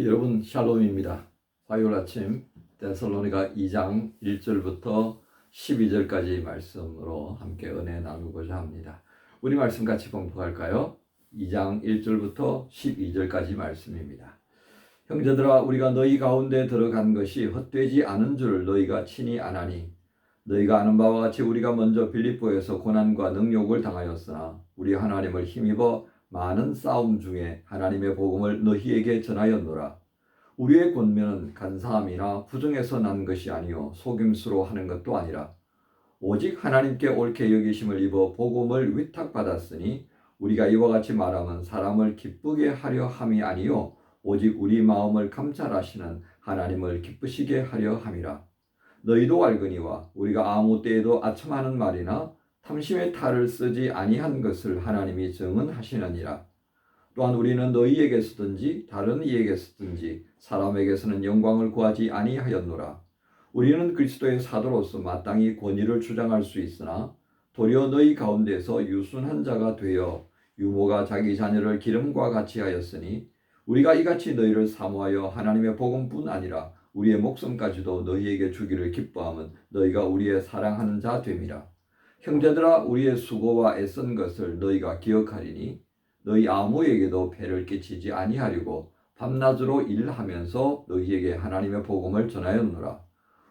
여러분 샬롬입니다. 화요일 아침 데살로니가 2장 1절부터 12절까지 말씀으로 함께 은혜 나누고자 합니다. 우리 말씀 같이 봉독할까요? 2장 1절부터 12절까지 말씀입니다. 형제들아, 우리가 너희 가운데 들어간 것이 헛되지 않은 줄 너희가 친히 아나니, 너희가 아는 바와 같이 우리가 먼저 빌립보에서 고난과 능욕을 당하였으나 우리 하나님을 힘입어 많은 싸움 중에 하나님의 복음을 너희에게 전하였노라. 우리의 권면은 간사함이나 부정에서 난 것이 아니요 속임수로 하는 것도 아니라 오직 하나님께 옳게 여기심을 입어 복음을 위탁받았으니 우리가 이와 같이 말하면 사람을 기쁘게 하려 함이 아니요 오직 우리 마음을 감찰하시는 하나님을 기쁘시게 하려 함이라. 너희도 알거니와 우리가 아무 때에도 아첨하는 말이나 탐심의 탈을 쓰지 아니한 것을 하나님이 증언하시느니라. 또한 우리는 너희에게서든지 다른 이에게서든지 사람에게서는 영광을 구하지 아니하였노라. 우리는 그리스도의 사도로서 마땅히 권위를 주장할 수 있으나 도리어 너희 가운데서 유순한 자가 되어 유모가 자기 자녀를 기름과 같이 하였으니 우리가 이같이 너희를 사모하여 하나님의 복음뿐 아니라 우리의 목숨까지도 너희에게 주기를 기뻐함은 너희가 우리의 사랑하는 자 됨이라. 형제들아, 우리의 수고와 애쓴 것을 너희가 기억하리니 너희 아무에게도 폐를 끼치지 아니하려고 밤낮으로 일하면서 너희에게 하나님의 복음을 전하였노라.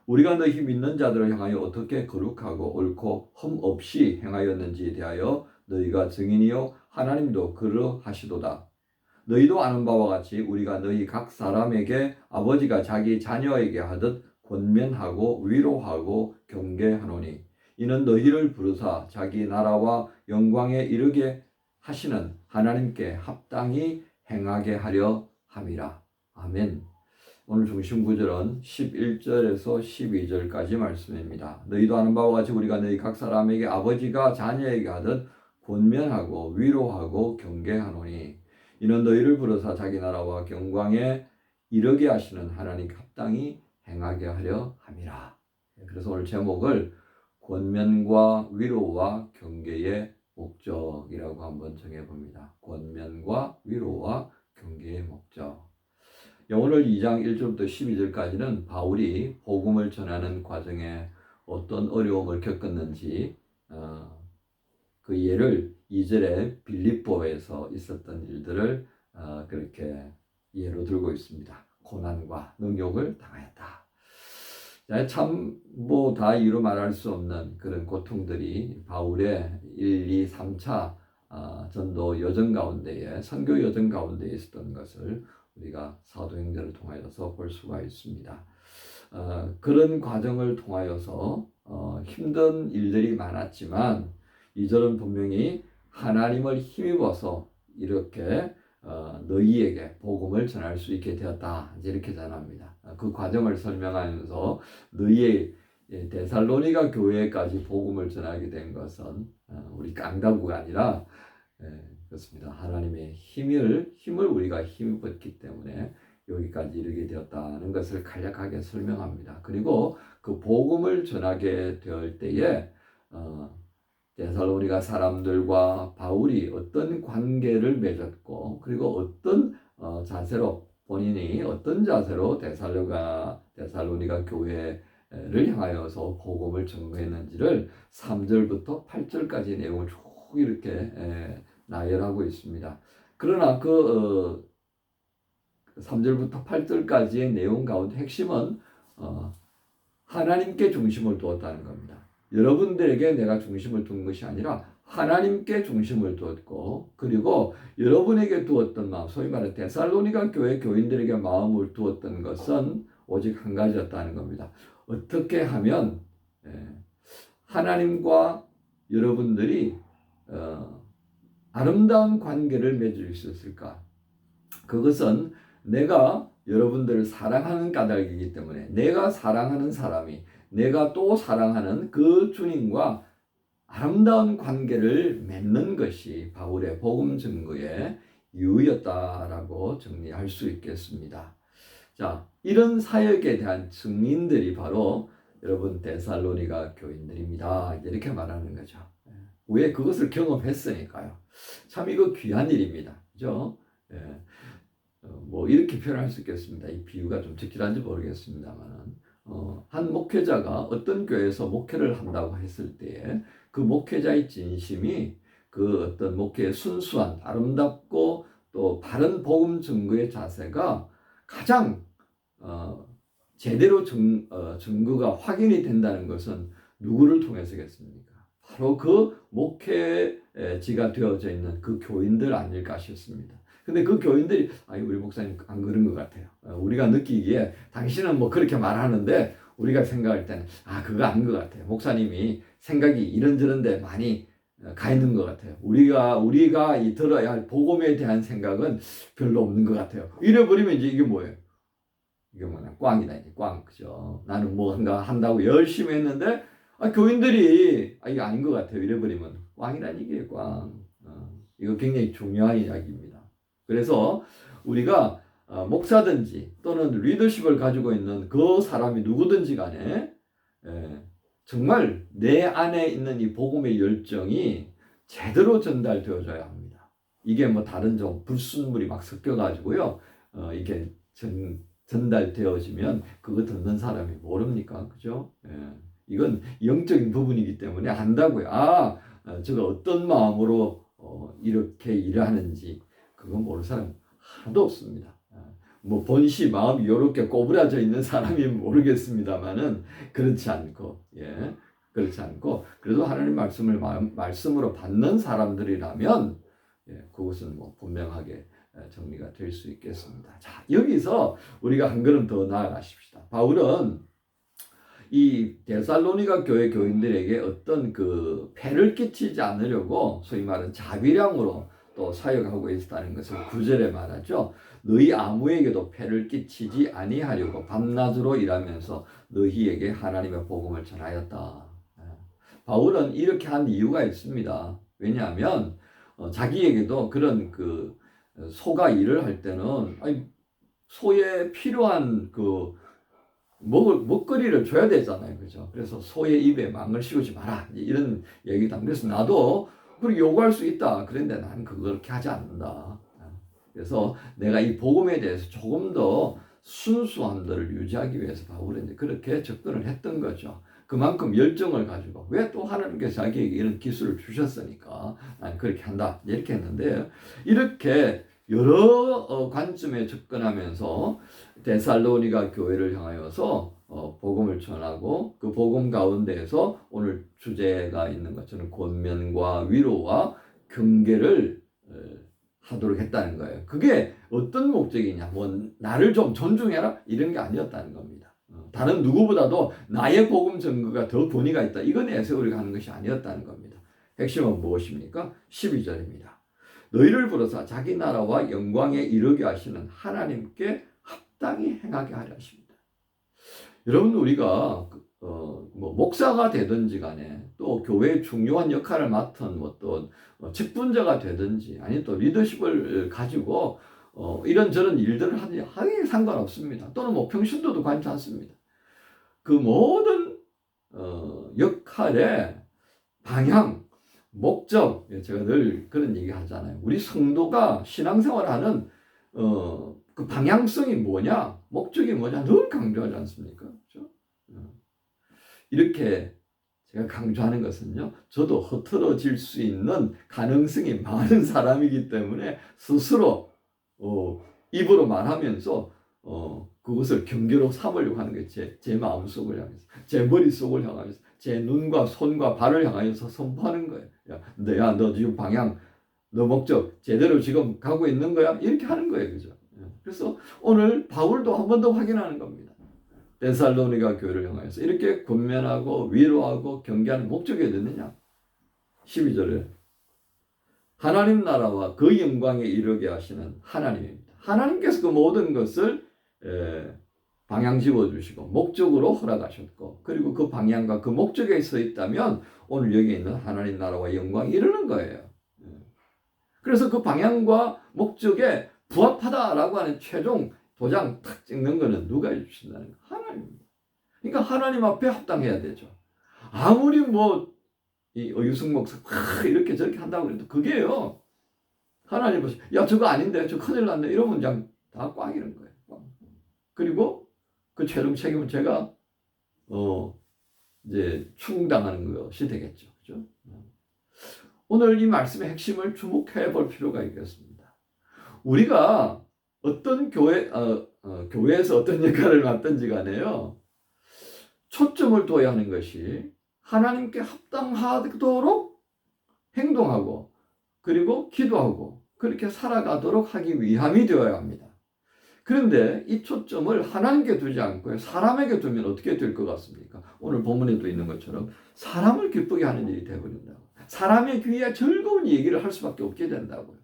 우리가 너희 믿는 자들을 향하여 어떻게 거룩하고 옳고 흠 없이 행하였는지에 대하여 너희가 증인이요 하나님도 그러하시도다. 너희도 아는 바와 같이 우리가 너희 각 사람에게 아버지가 자기 자녀에게 하듯 권면하고 위로하고 경계하노니 이는 너희를 부르사 자기 나라와 영광에 이르게 하시는 하나님께 합당히 행하게 하려 함이라. 아멘. 오늘 중심 구절은 11절에서 12절까지 말씀입니다. 너희도 아는 바와 같이 우리가 너희 각 사람에게 아버지가 자녀에게 하듯 권면하고 위로하고 경계하노니 이는 너희를 부르사 자기 나라와 영광에 이르게 하시는 하나님께 합당히 행하게 하려 함이라. 그래서 오늘 제목을 권면과 위로와 경계의 목적이라고 한번 정해봅니다. 권면과 위로와 경계의 목적. 오늘 2장 1절부터 12절까지는 바울이 복음을 전하는 과정에 어떤 어려움을 겪었는지 그 예를 2절에 빌립보에서 있었던 일들을 그렇게 예로 들고 있습니다. 고난과 능욕을 당하였다. 참 뭐 다 이루 말할 수 없는 그런 고통들이 바울의 1, 2, 3차 전도 여정 가운데에 선교 여정 가운데에 있었던 것을 우리가 사도행전을 통하여서 볼 수가 있습니다. 그런 과정을 통하여서 힘든 일들이 많았지만 이 절은 분명히 하나님을 힘입어서 이렇게 너희에게 복음을 전할 수 있게 되었다, 이렇게 전합니다. 그 과정을 설명하면서 너희의 데살로니가 교회까지 복음을 전하게 된 것은 우리 깡다구가 아니라 그렇습니다. 하나님의 힘을 우리가 힘입었기 때문에 여기까지 이르게 되었다는 것을 간략하게 설명합니다. 그리고 그 복음을 전하게 될 때에 데살로니가 사람들과 바울이 어떤 관계를 맺었고 그리고 어떤 자세로 본인이 어떤 자세로 데살로니가 교회를 향하여서 복음을 전거했는지를 3절부터 8절까지 내용을 쭉 이렇게 나열하고 있습니다. 그러나 그 3절부터 8절까지의 내용 가운데 핵심은 하나님께 중심을 두었다는 겁니다. 여러분들에게 내가 중심을 둔 것이 아니라 하나님께 중심을 두었고 그리고 여러분에게 두었던 마음, 소위 말해 데살로니가 교회 교인들에게 마음을 두었던 것은 오직 한 가지였다는 겁니다. 어떻게 하면 하나님과 여러분들이 아름다운 관계를 맺을 수 있을까? 그것은 내가 여러분들을 사랑하는 까닭이기 때문에 내가 사랑하는 사람이 내가 또 사랑하는 그 주님과 아름다운 관계를 맺는 것이 바울의 복음 증거의 이유였다라고 정리할 수 있겠습니다. 자, 이런 사역에 대한 증인들이 바로 여러분 데살로니가 교인들입니다. 이렇게 말하는 거죠. 왜? 그것을 경험했으니까요. 참 이거 귀한 일입니다. 그죠? 뭐 이렇게 표현할 수 있겠습니다. 이 비유가 좀 적절한지 모르겠습니다만, 한 목회자가 어떤 교회에서 목회를 한다고 했을 때에 그 목회자의 진심이 그 어떤 목회의 순수한 아름답고 또 바른 복음 증거의 자세가 가장 제대로 증거가 확인이 된다는 것은 누구를 통해서겠습니까? 바로 그 목회지가 되어져 있는 그 교인들 아닐까 싶습니다. 근데 그 교인들이 우리 목사님 안 그런 것 같아요. 우리가 느끼기에 당신은 뭐 그렇게 말하는데 우리가 생각할 때는 그거 아닌 것 같아요. 목사님이 생각이 이런저런데 많이 가 있는 것 같아요. 우리가 이 들어야 할 복음에 대한 생각은 별로 없는 것 같아요. 이래버리면 이제 이게 뭐예요? 이게 뭐냐? 꽝이다, 이제 꽝. 그죠? 나는 뭔가 한다고 열심히 했는데, 교인들이, 이거 아닌 것 같아요. 이래버리면. 꽝이란 얘기예요, 꽝. 이거 굉장히 중요한 이야기입니다. 그래서 우리가 목사든지 또는 리더십을 가지고 있는 그 사람이 누구든지 간에, 정말 내 안에 있는 이 복음의 열정이 제대로 전달되어져야 합니다. 이게 뭐 다른 좀 불순물이 막 섞여가지고요. 이게 전달되어지면 그거 듣는 사람이 모릅니까? 그죠? 이건 영적인 부분이기 때문에 안다고요. 저가 어떤 마음으로 이렇게 일을 하는지 그건 모르는 사람 하나도 없습니다. 뭐 본시 마음이 이렇게 꼬부라져 있는 사람이 모르겠습니다만은 그렇지 않고 그래도 하나님 말씀을 말씀으로 받는 사람들이라면 그것은 뭐 분명하게 정리가 될 수 있겠습니다. 자, 여기서 우리가 한 걸음 더 나아가십시다. 바울은 이 데살로니가 교회 교인들에게 어떤 그 폐를 끼치지 않으려고 소위 말하는 자비량으로 또 사역하고 있다는 것을 9절에 말하죠. 너희 아무에게도 폐를 끼치지 아니하려고 밤낮으로 일하면서 너희에게 하나님의 복음을 전하였다. 바울은 이렇게 한 이유가 있습니다. 왜냐하면 자기에게도 그런 그 소가 일을 할 때는 소에 필요한 그 먹거리를 줘야 되잖아요. 그죠? 그래서 소의 입에 망을 씌우지 마라. 이런 얘기다. 그래서 나도 그렇게 요구할 수 있다. 그런데 나는 그렇게 하지 않는다. 그래서 내가 이 복음에 대해서 조금 더 순수함들을 유지하기 위해서 바울은 이제 그렇게 접근을 했던 거죠. 그만큼 열정을 가지고 왜 또 하나님께서 자기에게 이런 기술을 주셨으니까 난 그렇게 한다. 이렇게 했는데 이렇게 여러 관점에 접근하면서 데살로니가 교회를 향하여서 복음을 전하고 그 복음 가운데에서 오늘 주제가 있는 것처럼 권면과 위로와 경계를 하도록 했다는 거예요. 그게 어떤 목적이냐? 뭐 나를 좀 존중해라 이런 게 아니었다는 겁니다. 다른 누구보다도 나의 복음 증거가 더 권위가 있다. 이거 내세우려고 하는 것이 아니었다는 겁니다. 핵심은 무엇입니까? 12절입니다. 너희를 부르사 자기 나라와 영광에 이르게 하시는 하나님께 합당히 행하게 하려 하십니다. 여러분 우리가 뭐 목사가 되든지 간에 또 교회의 중요한 역할을 맡은 어떤 직분자가 되든지 아니 또 리더십을 가지고 이런저런 일들을 하니 상관없습니다. 또는 뭐 평신도도 괜찮습니다. 그 모든 역할의 방향, 목적, 제가 늘 그런 얘기 하잖아요. 우리 성도가 신앙생활하는 그 방향성이 뭐냐, 목적이 뭐냐 늘 강조하지 않습니까? 그렇죠? 이렇게 제가 강조하는 것은요, 저도 흐트러질 수 있는 가능성이 많은 사람이기 때문에 스스로 입으로 말하면서 그것을 경계로 삼으려고 하는 게 제 마음속을 향해서, 제 머릿속을 향하면서, 제 눈과 손과 발을 향하여서 선포하는 거예요. 너 지금 방향, 너 목적 제대로 지금 가고 있는 거야? 이렇게 하는 거예요. 그죠? 그래서 오늘 바울도 한 번 더 확인하는 겁니다. 데살로니가 교회를 향하여서 이렇게 권면하고 위로하고 경계하는 목적이 어디느냐? 12절에 하나님 나라와 그 영광에 이르게 하시는 하나님입니다. 하나님께서 그 모든 것을 방향 집어주시고 목적으로 허락하셨고 그리고 그 방향과 그 목적에 서 있다면 오늘 여기 있는 하나님 나라와 영광이 이르는 거예요. 그래서 그 방향과 목적에 부합하다라고 하는 최종 도장 탁 찍는 거는 누가 해주신다는 거예요? 하나님입니다. 그러니까 하나님 앞에 합당해야 되죠. 아무리 뭐 이 어유승 목사 이렇게 저렇게 한다고 해도 그게요. 하나님 보시, 야 저거 아닌데 저 큰일 났네 이러면 그냥 다 꽝이는 거예요. 꽝. 그리고 그 최종 책임은 제가 이제 충당하는 것이 되겠죠. 그죠? 오늘 이 말씀의 핵심을 주목해 볼 필요가 있겠습니다. 우리가 어떤 교회에서 어떤 역할을 맡든지 간에요, 초점을 둬야 하는 것이 하나님께 합당하도록 행동하고 그리고 기도하고 그렇게 살아가도록 하기 위함이 되어야 합니다. 그런데 이 초점을 하나님께 두지 않고 사람에게 두면 어떻게 될 것 같습니까? 오늘 본문에도 있는 것처럼 사람을 기쁘게 하는 일이 되어버린다고. 사람의 귀에 즐거운 얘기를 할 수밖에 없게 된다고요.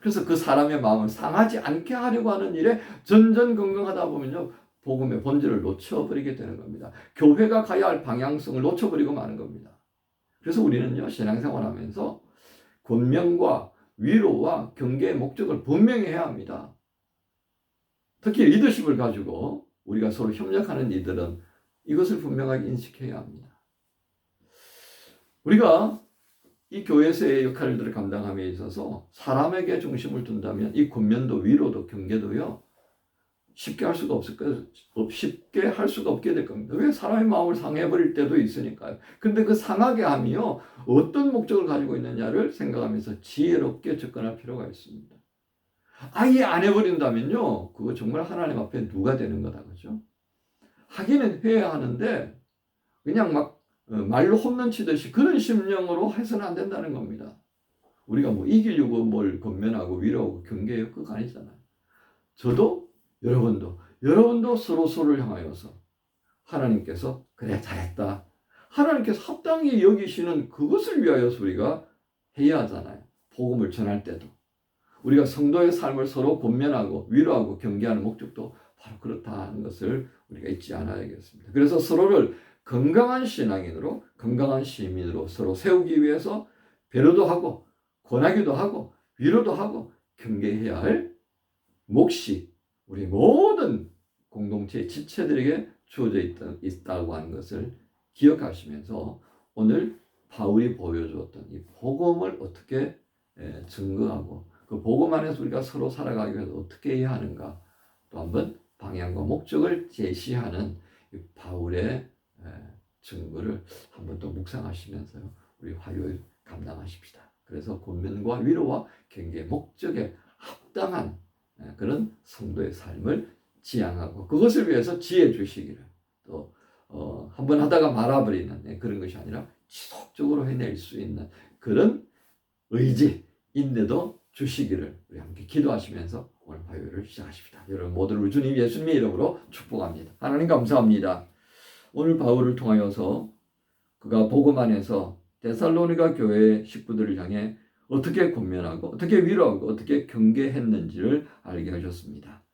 그래서 그 사람의 마음을 상하지 않게 하려고 하는 일에 전전긍긍하다 보면요, 복음의 본질을 놓쳐버리게 되는 겁니다. 교회가 가야 할 방향성을 놓쳐버리고 마는 겁니다. 그래서 우리는요, 신앙생활하면서 권면과 위로와 경계의 목적을 분명히 해야 합니다. 특히 리더십을 가지고 우리가 서로 협력하는 이들은 이것을 분명하게 인식해야 합니다. 우리가 이 교회에서의 역할들을 감당함에 있어서 사람에게 중심을 둔다면 이 권면도 위로도 경계도요, 쉽게 할 수가 없게 될 겁니다. 왜? 사람의 마음을 상해버릴 때도 있으니까요. 근데 그 상하게 함이요, 어떤 목적을 가지고 있느냐를 생각하면서 지혜롭게 접근할 필요가 있습니다. 아예 안 해버린다면요, 그거 정말 하나님 앞에 누가 되는 거다, 그죠? 하기는 해야 하는데 그냥 막 말로 홈런 치듯이 그런 심령으로 해서는 안 된다는 겁니다. 우리가 뭐 이기려고 뭘 권면하고 위로하고 경계해요? 그거 아니잖아요. 저도 여러분도 서로를 향하여서 하나님께서 그래 잘했다, 하나님께서 합당히 여기시는 그것을 위하여서 우리가 해야 하잖아요. 복음을 전할 때도 우리가 성도의 삶을 서로 권면하고 위로하고 경계하는 목적도 바로 그렇다는 것을 우리가 잊지 않아야겠습니다. 그래서 서로를 건강한 신앙인으로, 건강한 시민으로 서로 세우기 위해서 배려도 하고 권하기도 하고 위로도 하고 경계해야 할 몫이 우리 모든 공동체의 지체들에게 주어져 있다고 하는 것을 기억하시면서 오늘 바울이 보여주었던 이 복음을 어떻게 증거하고 그 복음 안에서 우리가 서로 살아가기 위해서 어떻게 해야 하는가, 또 한번 방향과 목적을 제시하는 이 바울의 증거를 한번 또 묵상하시면서요, 우리 화요일 감당하십시다. 그래서 권면과 위로와 경계의 목적에 합당한 그런 성도의 삶을 지향하고 그것을 위해서 지혜 주시기를, 또 한번 하다가 말아버리는 그런 것이 아니라 지속적으로 해낼 수 있는 그런 의지, 인내도 주시기를 우리 함께 기도하시면서 오늘 화요일을 시작하십니다. 여러분 모두를 주님 예수님의 이름으로 축복합니다. 하나님 감사합니다. 오늘 바울을 통하여서 그가 복음 안에서 데살로니가 교회 식구들을 향해 어떻게 권면하고 어떻게 위로하고 어떻게 경계했는지를 알게 하셨습니다.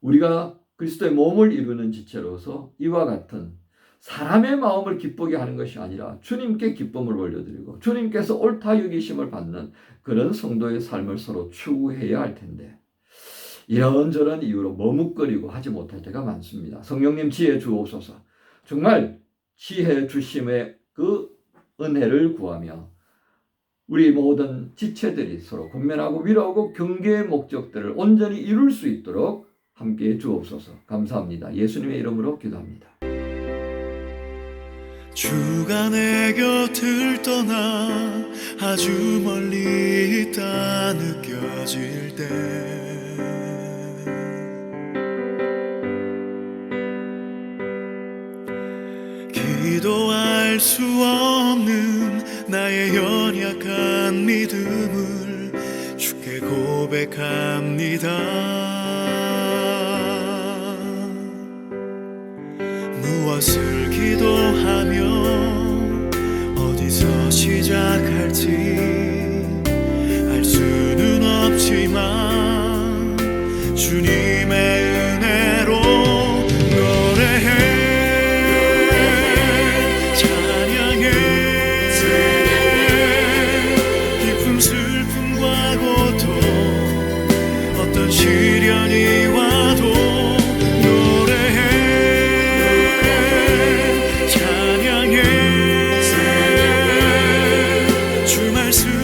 우리가 그리스도의 몸을 이루는 지체로서 이와 같은 사람의 마음을 기쁘게 하는 것이 아니라 주님께 기쁨을 올려드리고 주님께서 옳다 여기심을 받는 그런 성도의 삶을 서로 추구해야 할 텐데 이런저런 이유로 머뭇거리고 하지 못할 때가 많습니다. 성령님 지혜 주옵소서. 정말 지혜 주심의 그 은혜를 구하며 우리 모든 지체들이 서로 권면하고 위로하고 경계의 목적들을 온전히 이룰 수 있도록 함께해 주옵소서. 감사합니다. 예수님의 이름으로 기도합니다. 주가 내 곁을 떠나 아주 멀리 있다 느껴질 때 기도할 수 없는 나의 연약한 믿음을 주께 고백합니다. 무엇을 기도하며 어디서 시작할지 알 수는 없지만 주님의 은혜로 노래해 찬양해 기쁨 슬픔과 고통 어떤 시련이 와도 주 말씀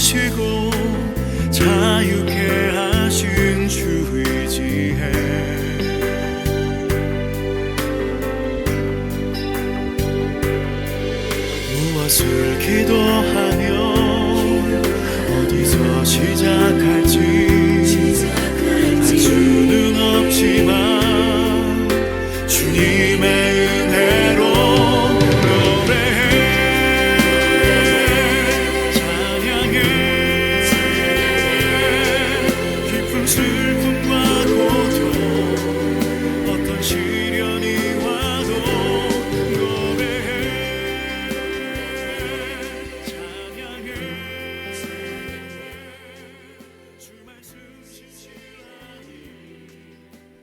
주시고